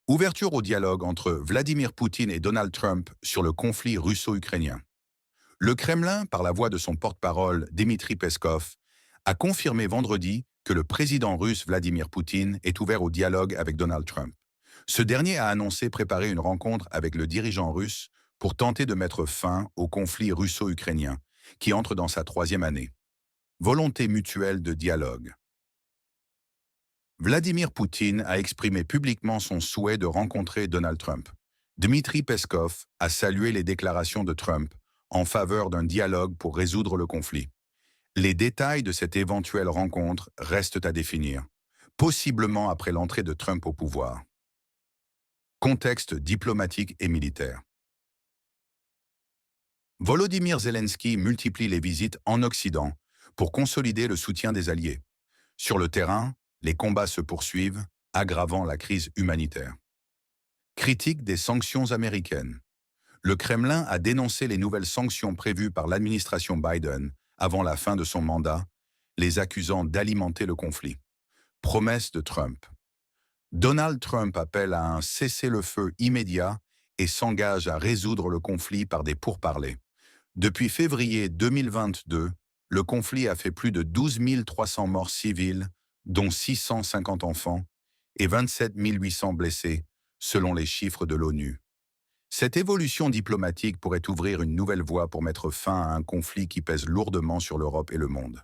Ouverture au dialogue entre Vladimir Poutine et Donald Trump sur le conflit russo-ukrainien. Le Kremlin, par la voix de son porte-parole Dmitri Peskov, a confirmé vendredi que le président russe Vladimir Poutine est ouvert au dialogue avec Donald Trump. Ce dernier a annoncé préparer une rencontre avec le dirigeant russe pour tenter de mettre fin au conflit russo-ukrainien, qui entre dans sa troisième année. Volonté mutuelle de dialogue. Vladimir Poutine a exprimé publiquement son souhait de rencontrer Donald Trump. Dmitri Peskov a salué les déclarations de Trump en faveur d'un dialogue pour résoudre le conflit. Les détails de cette éventuelle rencontre restent à définir, possiblement après l'entrée de Trump au pouvoir. Contexte diplomatique et militaire. Volodymyr Zelensky multiplie les visites en Occident pour consolider le soutien des Alliés. Sur le terrain, les combats se poursuivent, aggravant la crise humanitaire. Critique des sanctions américaines. Le Kremlin a dénoncé les nouvelles sanctions prévues par l'administration Biden avant la fin de son mandat, les accusant d'alimenter le conflit. Promesse de Trump. Donald Trump appelle à un cessez-le-feu immédiat et s'engage à résoudre le conflit par des pourparlers. Depuis février 2022, le conflit a fait plus de 12 300 morts civiles, dont 650 enfants, et 27 800 blessés, selon les chiffres de l'ONU. Cette évolution diplomatique pourrait ouvrir une nouvelle voie pour mettre fin à un conflit qui pèse lourdement sur l'Europe et le monde.